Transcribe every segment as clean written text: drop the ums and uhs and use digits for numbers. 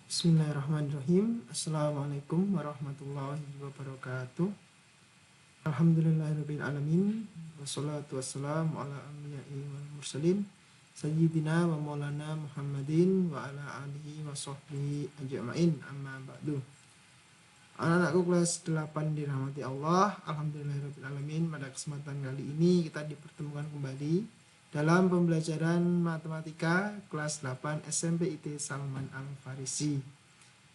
Bismillahirrahmanirrahim. Assalamualaikum warahmatullahi wabarakatuh. Alhamdulillahirabbil alamin. Wassalatu wassalamu ala anbiya'i wal mursalin sayyidina wa maulana Muhammadin wa ala alihi wa sahbihi ajma'in. Amma ba'du. Anak-anakku kelas 8 dirahmati Allah. Alhamdulillahirabbil alamin. Pada kesempatan kali ini kita dipertemukan kembali dalam pembelajaran matematika kelas 8 SMP IT Salman Al-Farisi.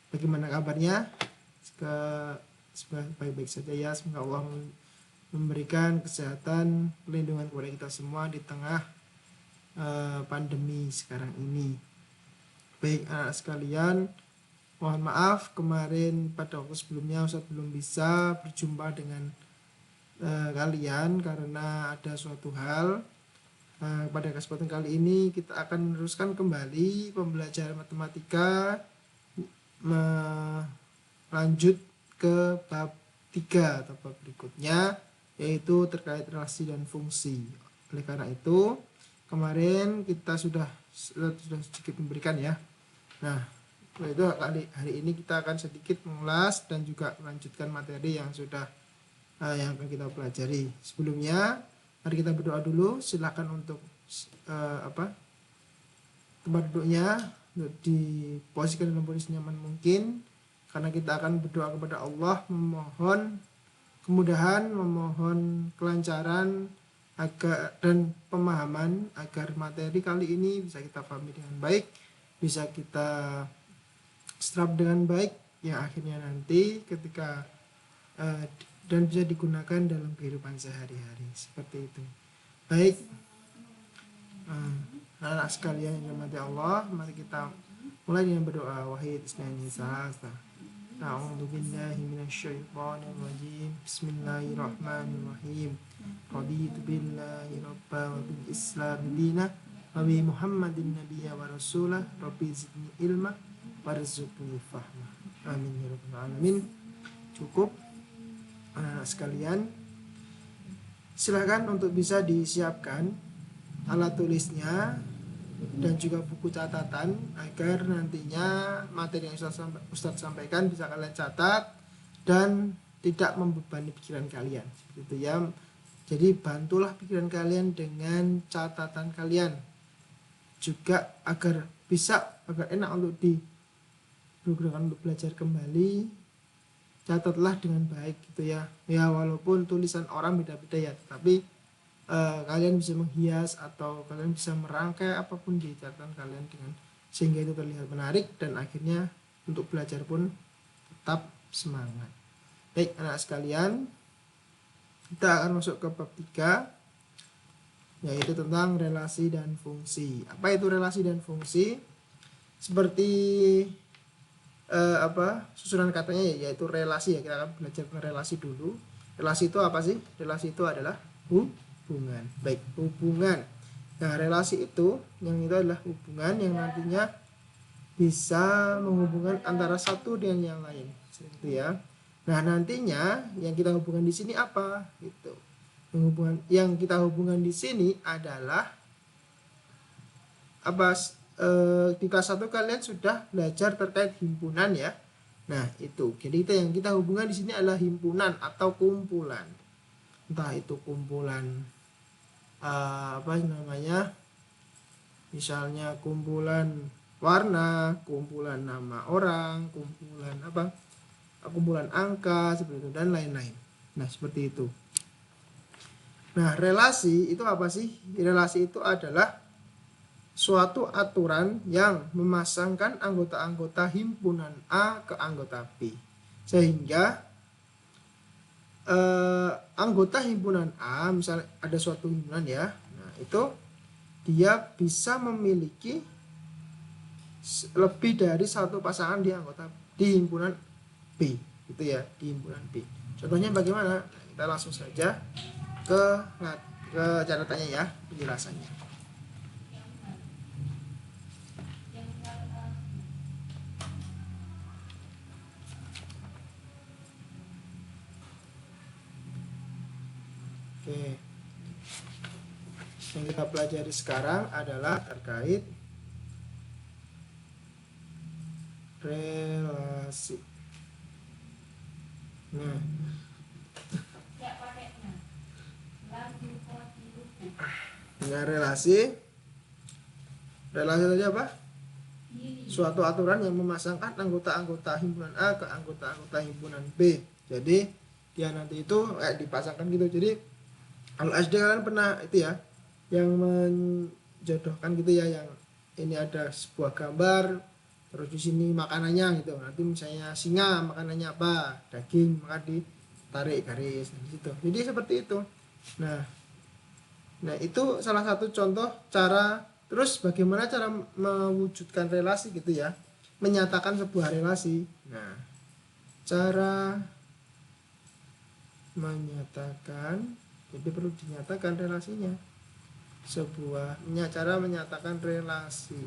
Bagaimana kabarnya? Semoga baik-baik saja ya. Semoga Allah memberikan kesehatan, perlindungan kepada kita semua di tengah pandemi sekarang ini. Baik anak sekalian, mohon maaf kemarin pada waktu sebelumnya Ustadz belum bisa berjumpa dengan kalian karena ada suatu hal. Pada kesempatan kali ini kita akan meneruskan kembali pembelajaran matematika, lanjut ke bab 3 atau bab berikutnya, yaitu terkait relasi dan fungsi. Oleh karena itu kemarin kita sudah sedikit memberikan ya. Nah, itu hari ini kita akan sedikit mengulas dan juga melanjutkan materi yang sudah yang akan kita pelajari. Sebelumnya mari kita berdoa dulu. Silakan untuk tempat duduknya diposisikan dalam posisi nyaman mungkin, karena kita akan berdoa kepada Allah memohon kemudahan, memohon kelancaran dan pemahaman agar materi kali ini bisa kita pahami dengan baik, bisa kita serap dengan baik, yang akhirnya nanti ketika dan bisa digunakan dalam kehidupan sehari-hari seperti itu. Baik, anak sekalian yang dirahmati Allah, mari kita mulai dengan berdoa. Wahid isnani salasa. A'udzu billahi minasyaitonir rajim. Bismillahirrahmanirrahim. Raditu billahi rabba wa bil islam dina wa bi Muhammadin nabiyya wa rasulah. Rabbi zidni ilma warzuqni fahma. Amin ya rabbal alamin. Cukup anak sekalian, silakan untuk bisa disiapkan alat tulisnya dan juga buku catatan agar nantinya materi yang Ustadz sampaikan bisa kalian catat dan tidak membebani pikiran kalian, seperti itu ya. Jadi bantulah pikiran kalian dengan catatan kalian juga agar enak untuk digunakan untuk belajar kembali. Catatlah dengan baik gitu ya. Ya walaupun tulisan orang beda-beda ya, tetapi kalian bisa menghias atau kalian bisa merangkai apapun di catatan kalian sehingga itu terlihat menarik dan akhirnya untuk belajar pun tetap semangat. Baik anak sekalian, kita akan masuk ke bab 3, yaitu tentang relasi dan fungsi. Apa itu relasi dan fungsi? Seperti susunan katanya yaitu relasi ya. Kita akan belajar tentang relasi dulu. Relasi itu apa sih? Relasi itu adalah hubungan. Baik, hubungan. Nah, relasi itu adalah hubungan yang nantinya bisa menghubungkan antara satu dengan yang lain, seperti ya. Nah, nantinya yang kita hubungkan di sini apa? Gitu. Yang kita hubungkan di sini adalah di kelas 1 kalian sudah belajar terkait himpunan ya. Nah, itu. Jadi yang kita hubungkan di sini adalah himpunan atau kumpulan. Entah itu kumpulan misalnya kumpulan warna, kumpulan nama orang, kumpulan angka, seperti itu dan lain-lain. Nah, seperti itu. Nah, relasi itu apa sih? Relasi itu adalah suatu aturan yang memasangkan anggota-anggota himpunan A ke anggota B, sehingga anggota himpunan A, misalnya ada suatu himpunan ya, nah itu dia bisa memiliki lebih dari satu pasangan di himpunan B, gitu ya, di himpunan B. Contohnya bagaimana? Nah, kita langsung saja ke catatannya ya, penjelasannya. Oke. Yang kita pelajari sekarang adalah terkait relasi. Nah, dengan relasi saja apa? Suatu aturan yang memasangkan anggota-anggota himpunan A ke anggota-anggota himpunan B. Jadi dia nanti itu dipasangkan gitu. Jadi kalau SD kalian pernah itu ya, yang menjodohkan gitu ya, yang ini ada sebuah gambar, terus di sini makanannya gitu. Nanti misalnya singa makanannya apa, daging, maka ditarik garis gitu. Jadi seperti itu. Nah itu salah satu contoh cara. Terus bagaimana cara mewujudkan relasi gitu ya, menyatakan sebuah relasi. Nah, cara menyatakan, jadi perlu dinyatakan relasinya. Cara menyatakan relasi.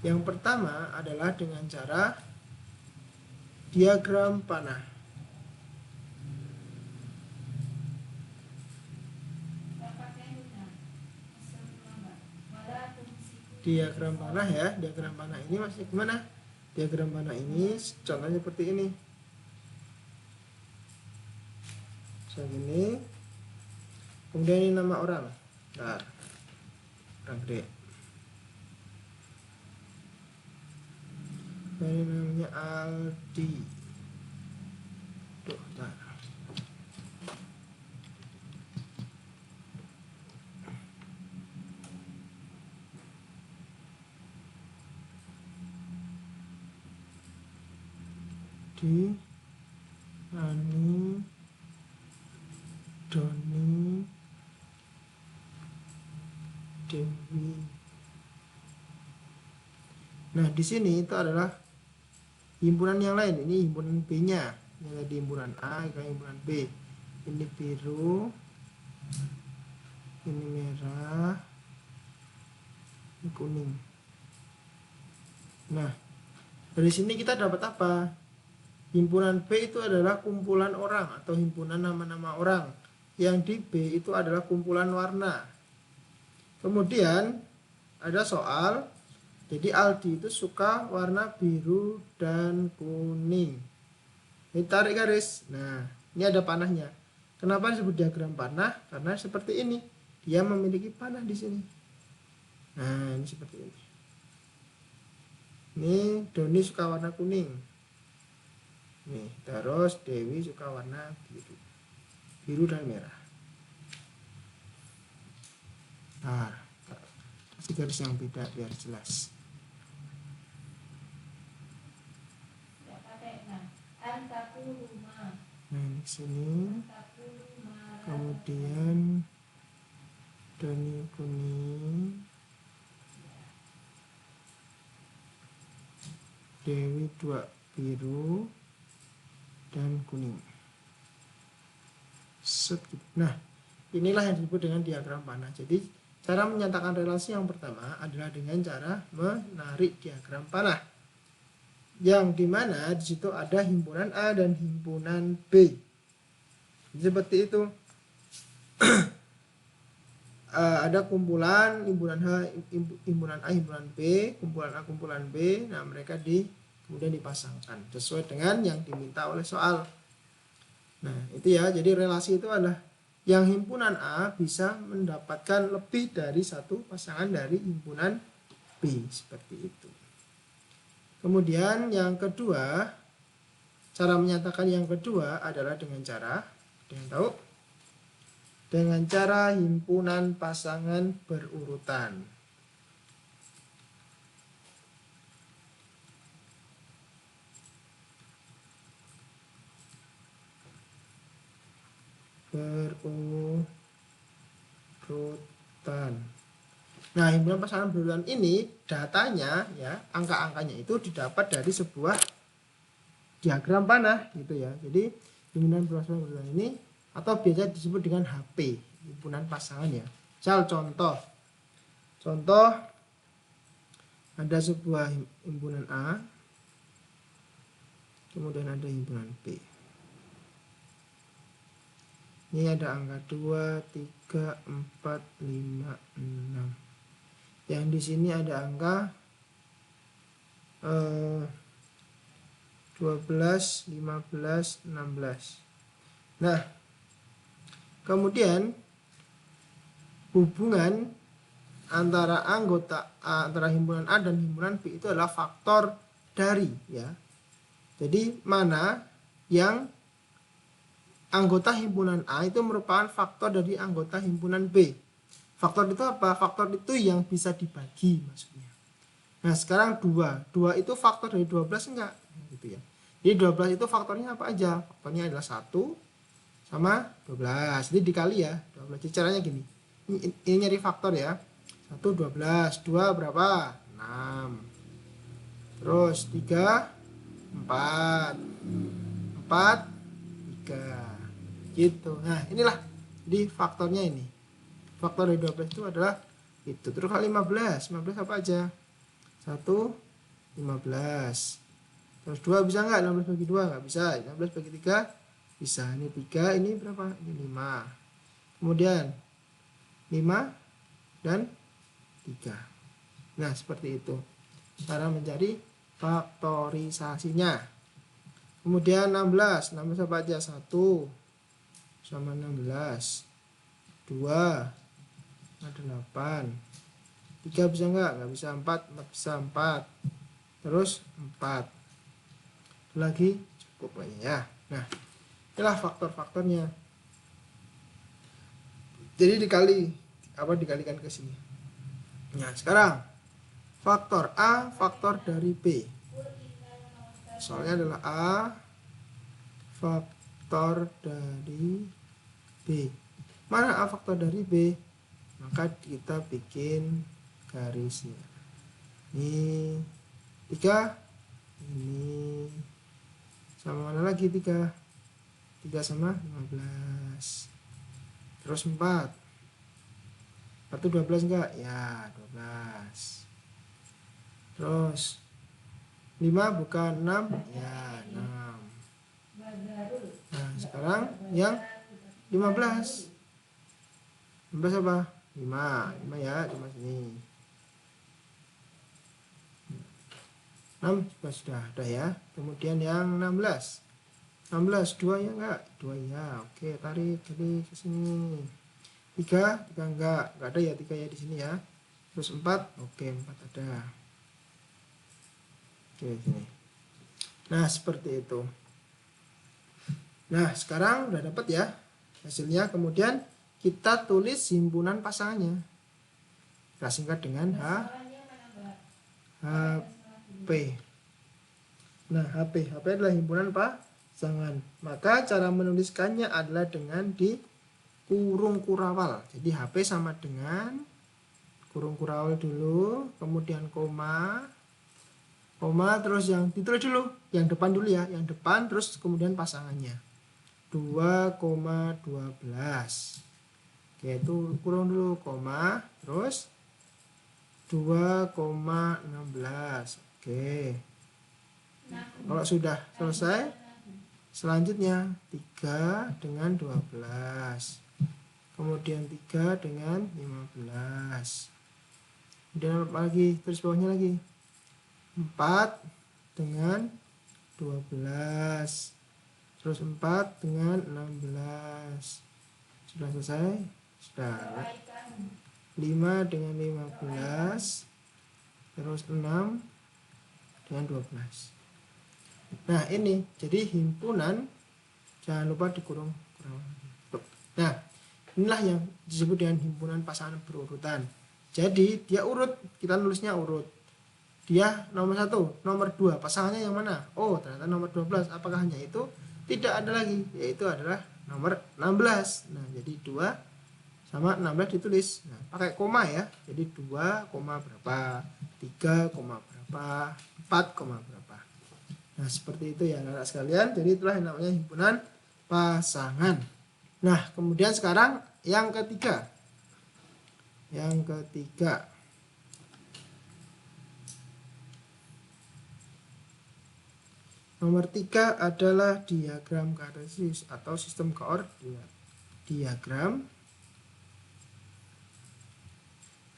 Yang pertama adalah dengan cara diagram panah. Diagram panah ya, diagram panah ini masih gimana? Diagram panah ini contohnya seperti ini. Segini. Kemudian ini nama orang. Nah, orang gede. Ini namanya Aldi. Tuh, nah. Di Ani, Doni, Dewi. Nah, di sini itu adalah himpunan yang lain. Ini himpunan B-nya. Yang tadi himpunan A, ini himpunan B. Ini biru, ini merah, ini kuning. Nah, dari sini kita dapat apa? Himpunan B itu adalah kumpulan orang atau himpunan nama-nama orang. Yang di B itu adalah kumpulan warna. Kemudian ada soal, jadi Aldi itu suka warna biru dan kuning. Ini tarik garis. Nah, ini ada panahnya. Kenapa disebut diagram panah? Karena seperti ini. Dia memiliki panah di sini. Nah, ini seperti ini. Ini Doni suka warna kuning. Nih, terus Dewi suka warna biru. Biru dan merah. Nah, kasih garis yang beda biar jelas. Nah, di sini. Kemudian Doni kuning. Dewi 2 biru dan kuning. Nah, inilah yang disebut dengan diagram panah. Jadi, cara menyatakan relasi yang pertama adalah dengan cara menarik diagram panah. Yang dimana di situ ada himpunan A dan himpunan B. Seperti itu. Ada kumpulan, himpunan A, himpunan B, kumpulan A, kumpulan B. Nah, mereka kemudian dipasangkan sesuai dengan yang diminta oleh soal. Nah, itu ya. Jadi relasi itu adalah yang himpunan A bisa mendapatkan lebih dari satu pasangan dari himpunan B, seperti itu. Kemudian yang kedua, cara menyatakan yang kedua adalah dengan cara, ada yang tahu? Dengan cara himpunan pasangan berurutan. Berurutan. Nah, himpunan pasangan berurutan ini datanya ya, angka-angkanya itu didapat dari sebuah diagram panah gitu ya. Jadi himpunan pasangan berurutan ini atau biasa disebut dengan HP, himpunan pasangan ya. Misal contoh ada sebuah himpunan A, kemudian ada himpunan B. Ini ada angka 2, 3, 4, 5, 6. Yang di sini ada angka 12, 15, 16. Nah, kemudian hubungan antara antara himpunan A dan himpunan B itu adalah faktor dari, ya. Jadi mana yang anggota himpunan A itu merupakan faktor dari anggota himpunan B. Faktor itu apa? Faktor itu yang bisa dibagi maksudnya. Nah, sekarang 2 itu faktor dari 12 enggak? Gitu ya. Jadi 12 itu faktornya apa aja? Faktornya adalah 1 sama 12. Jadi dikali ya, 12. Jadi caranya gini. Ini nyari faktor ya. 1 12, 2 berapa? 6. Terus 3 4. 4 3. Gitu. Nah, inilah jadi faktornya ini. Faktor dari 12 itu adalah itu. Terus kalau 15 apa aja? 1 15. Terus 2 bisa nggak? 16 bagi 2 nggak bisa. 16 bagi 3 bisa. Ini 3, ini berapa? Ini 5. Kemudian 5 dan 3. Nah, seperti itu cara mencari faktorisasinya. Kemudian 16 apa aja? 1 sama 16. 2 ada 8. 3 bisa nggak bisa. 4 bisa. 4 terus 4 lagi cukup aja ya. Nah, inilah faktor-faktornya. Jadi dikalikan ke sini. Nah, sekarang faktor A, faktor dari B. Soalnya adalah A faktor dari B. Mana A faktor dari B? Maka kita bikin garisnya. Ini 3, ini sama mana lagi 3? 3 sama 15. Terus 4. 4 itu 12 enggak? Ya, 12. Terus 5 bukan 6? Ya, 6. Nah, sekarang yang 15. 15 apa? 5 ya, cuma sini. 6 sudah ada ya. Kemudian yang 16. 2 ya enggak? 2 ya. Oke, tarik ke sini. 3 enggak ada ya, 3 ya di sini ya. Terus 4, oke 4 ada. Oke, sini. Nah, seperti itu. Nah, sekarang udah dapat ya hasilnya. Kemudian kita tulis himpunan pasangannya. Kita singkat dengan HP. Nah, HP adalah himpunan pasangan. Maka cara menuliskannya adalah dengan di kurung kurawal. Jadi HP sama dengan kurung kurawal dulu, kemudian koma, terus yang ditulis dulu, yang depan dulu ya, yang depan terus kemudian pasangannya 2,12. Oke, itu kurung dulu, koma, terus 2,16. Oke, kalau sudah selesai, selanjutnya 3 dengan 12, kemudian 3 dengan 15, kemudian apa lagi, terus bawahnya lagi 4 dengan 12, terus 4 dengan 16. Sudah selesai? Sudah. 5 dengan 15, terus 6 dengan 12. Nah, ini jadi himpunan, jangan lupa dikurung. Nah, inilah yang disebut dengan himpunan pasangan berurutan. Jadi dia urut, kita nulisnya urut. Dia nomor 1, nomor 2, pasangannya yang mana? Oh, ternyata nomor 12. Apakah hanya itu? Tidak ada lagi, yaitu adalah nomor 16. Nah, jadi 2 sama 16 ditulis. Nah, pakai koma ya. Jadi 2, berapa? 3, berapa? 4, berapa? Nah, seperti itu ya anak-anak sekalian. Jadi itulah yang namanya himpunan pasangan. Nah, kemudian sekarang yang ketiga. Nomor 3 adalah diagram kartesius atau sistem koordinat. Diagram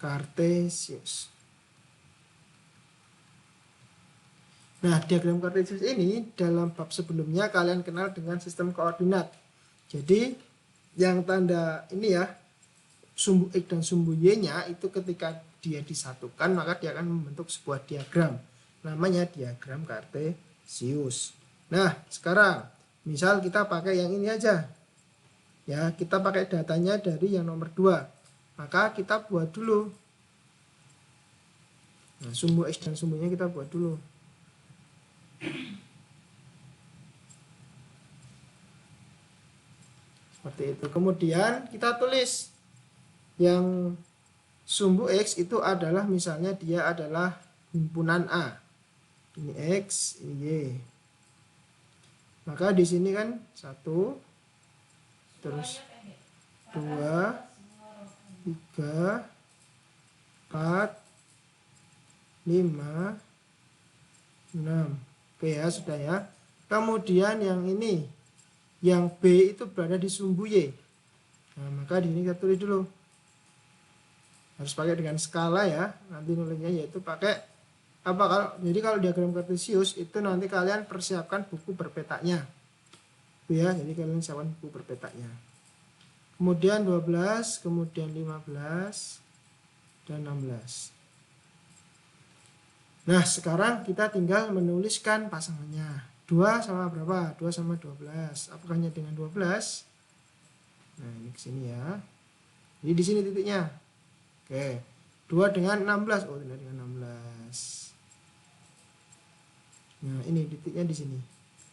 kartesius. Nah, diagram kartesius ini dalam bab sebelumnya kalian kenal dengan sistem koordinat. Jadi yang tanda ini ya, sumbu X dan sumbu Y-nya itu ketika dia disatukan maka dia akan membentuk sebuah diagram. Namanya diagram kartesius. Nah, sekarang misal kita pakai yang ini aja. Ya, kita pakai datanya dari yang nomor 2. Maka kita buat dulu. Nah, sumbu X dan sumbunya kita buat dulu. Seperti itu. Kemudian kita tulis yang sumbu X itu adalah misalnya dia adalah himpunan A. Ini X, ini Y. Maka di sini kan 1, terus 2, 3, 4, 5, 6. Oke ya, sudah ya. Kemudian yang ini, yang B itu berada di sumbu Y. Nah, maka di sini kita tulis dulu. Harus pakai dengan skala ya. Nanti nulisnya yaitu pakai apa jadi kalau diagram kartesius itu nanti kalian persiapkan buku berpetanya. Itu ya, jadi kalian siapkan buku berpetanya. Kemudian 12, kemudian 15 dan 16. Nah, sekarang kita tinggal menuliskan pasangannya. 2 sama berapa? 2 sama 12. Apakahnya dengan 12? Nah, ini ke sini ya. Jadi di sini titiknya. Oke. 2 dengan 16. Oh, tidak dengan 16. Nah, ini titiknya di sini.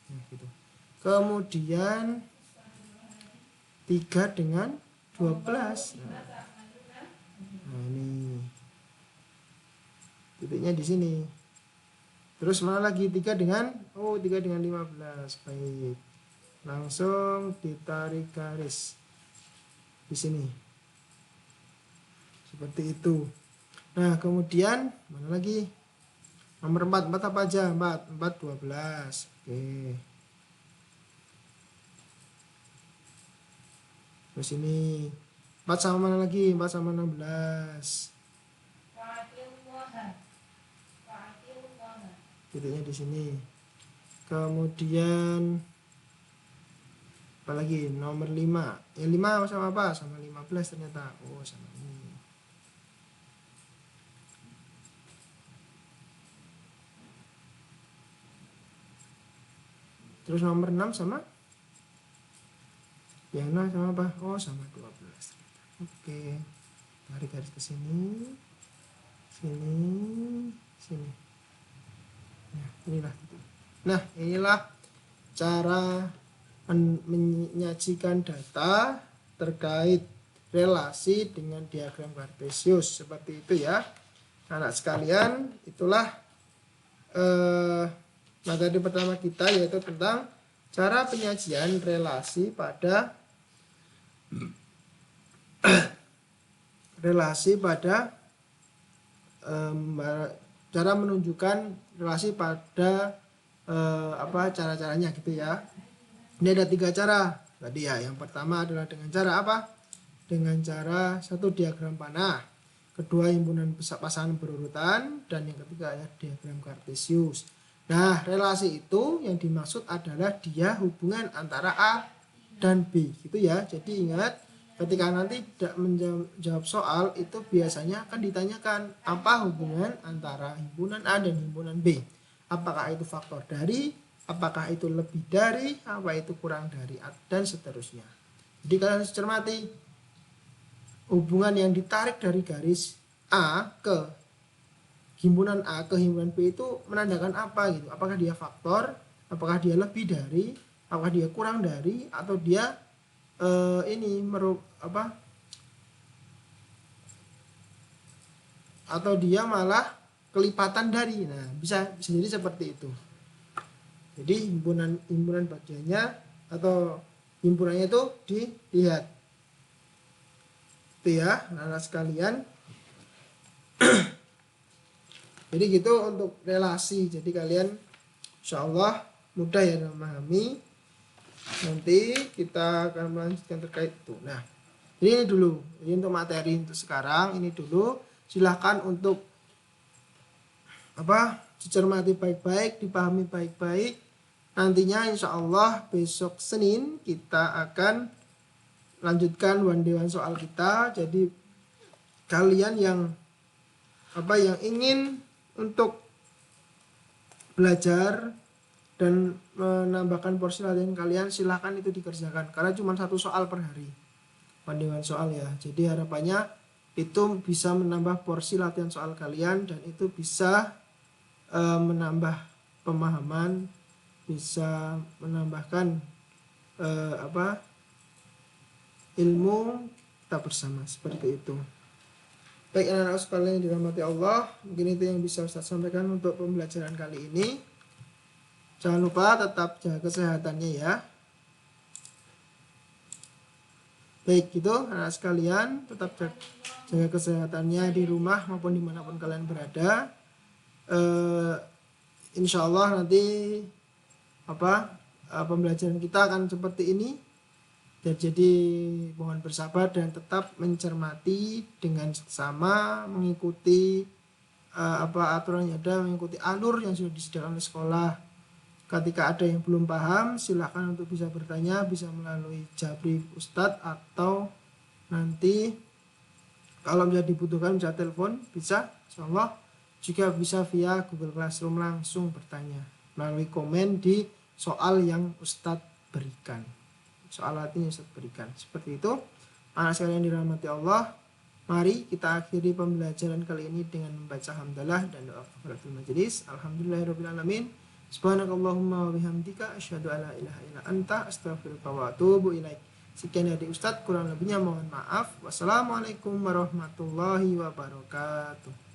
Nah, gitu. Kemudian 3 dengan 12. Nah, ini titiknya di sini. Terus mana lagi? 3 dengan 15. Baik. Langsung ditarik garis di sini. Seperti itu. Nah, kemudian mana lagi? Nomor 4 apa aja? 4 12. Oke. Terus ini 4 sama mana lagi? 4 sama 16. Titiknya di sini. Kemudian apa lagi? Nomor 5. Yang 5 sama apa? Sama 15 ternyata. Oh, sama ini. Terus nomor 6 sama? Yang 6 sama apa? Oh, sama 12. Oke. Tarik garis ke sini. Sini. Sini. Nah, inilah cara menyajikan data terkait relasi dengan diagram kartesius. Seperti itu ya. Anak sekalian, itulah materi pertama kita, yaitu tentang cara penyajian relasi pada cara menunjukkan relasi pada cara-caranya gitu ya. Ini ada 3 cara tadi ya. Yang pertama adalah dengan cara apa? Dengan cara satu diagram panah, kedua himpunan pasangan berurutan, dan yang ketiga adalah diagram kartesius. Nah, relasi itu yang dimaksud adalah dia hubungan antara A dan B gitu ya. Jadi ingat, ketika nanti tidak menjawab soal itu biasanya akan ditanyakan apa hubungan antara himpunan A dan himpunan B. Apakah itu faktor dari, apakah itu lebih dari, apa itu kurang dari, dan seterusnya. Jadi kalian harus cermati hubungan yang ditarik dari garis A ke himpunan A ke himpunan B itu menandakan apa gitu. Apakah dia faktor, apakah dia lebih dari, apakah dia kurang dari, atau dia atau dia malah kelipatan dari. Nah, bisa jadi seperti itu. Jadi himpunan bagiannya atau himpunannya itu dilihat. Itu ya, anak sekalian. Jadi gitu untuk relasi. Jadi kalian insyaallah mudah ya memahami. Nanti kita akan melanjutkan terkait itu. Nah, ini dulu. Ini untuk materi untuk sekarang. Ini dulu. Silahkan untuk dicermati baik-baik, dipahami baik-baik. Nantinya insya Allah besok Senin kita akan lanjutkan one day one soal kita. Jadi kalian yang ingin untuk belajar dan menambahkan porsi latihan kalian, silahkan itu dikerjakan karena cuma 1 soal per hari, one day one soal ya. Jadi harapannya itu bisa menambah porsi latihan soal kalian dan itu bisa menambah pemahaman, bisa menambahkan ilmu kita bersama, seperti itu. Baik anak-anak sekalian yang dirahmati Allah, mungkin itu yang bisa Ustaz sampaikan untuk pembelajaran kali ini. Jangan lupa tetap jaga kesehatannya ya. Baik gitu anak sekalian, tetap jaga kesehatannya di rumah maupun dimanapun kalian berada. Insya Allah nanti pembelajaran kita akan seperti ini. Dan jadi mohon bersabar dan tetap mencermati dengan seksama, mengikuti aturan yang ada, mengikuti alur yang sudah disediakan oleh sekolah. Ketika ada yang belum paham, silakan untuk bisa bertanya, bisa melalui Jabri Ustadz atau nanti kalau bisa dibutuhkan bisa telepon, bisa insyaallah juga bisa via Google Classroom langsung bertanya melalui komen di soal yang Ustadz berikan. Soal latihan Ustadz berikan. Seperti itu. Anak sekalian dirahmati Allah, mari kita akhiri pembelajaran kali ini dengan membaca hamdalah dan doa kafaratul majelis. Alhamdulillahirabbil alamin. Subhanakallahumma wa bihamdika asyhadu alla ilaha illa anta astaghfiruka wa atubu ilaik. Sekian dari Ustadz, kurang lebihnya mohon maaf. Wassalamualaikum warahmatullahi wabarakatuh.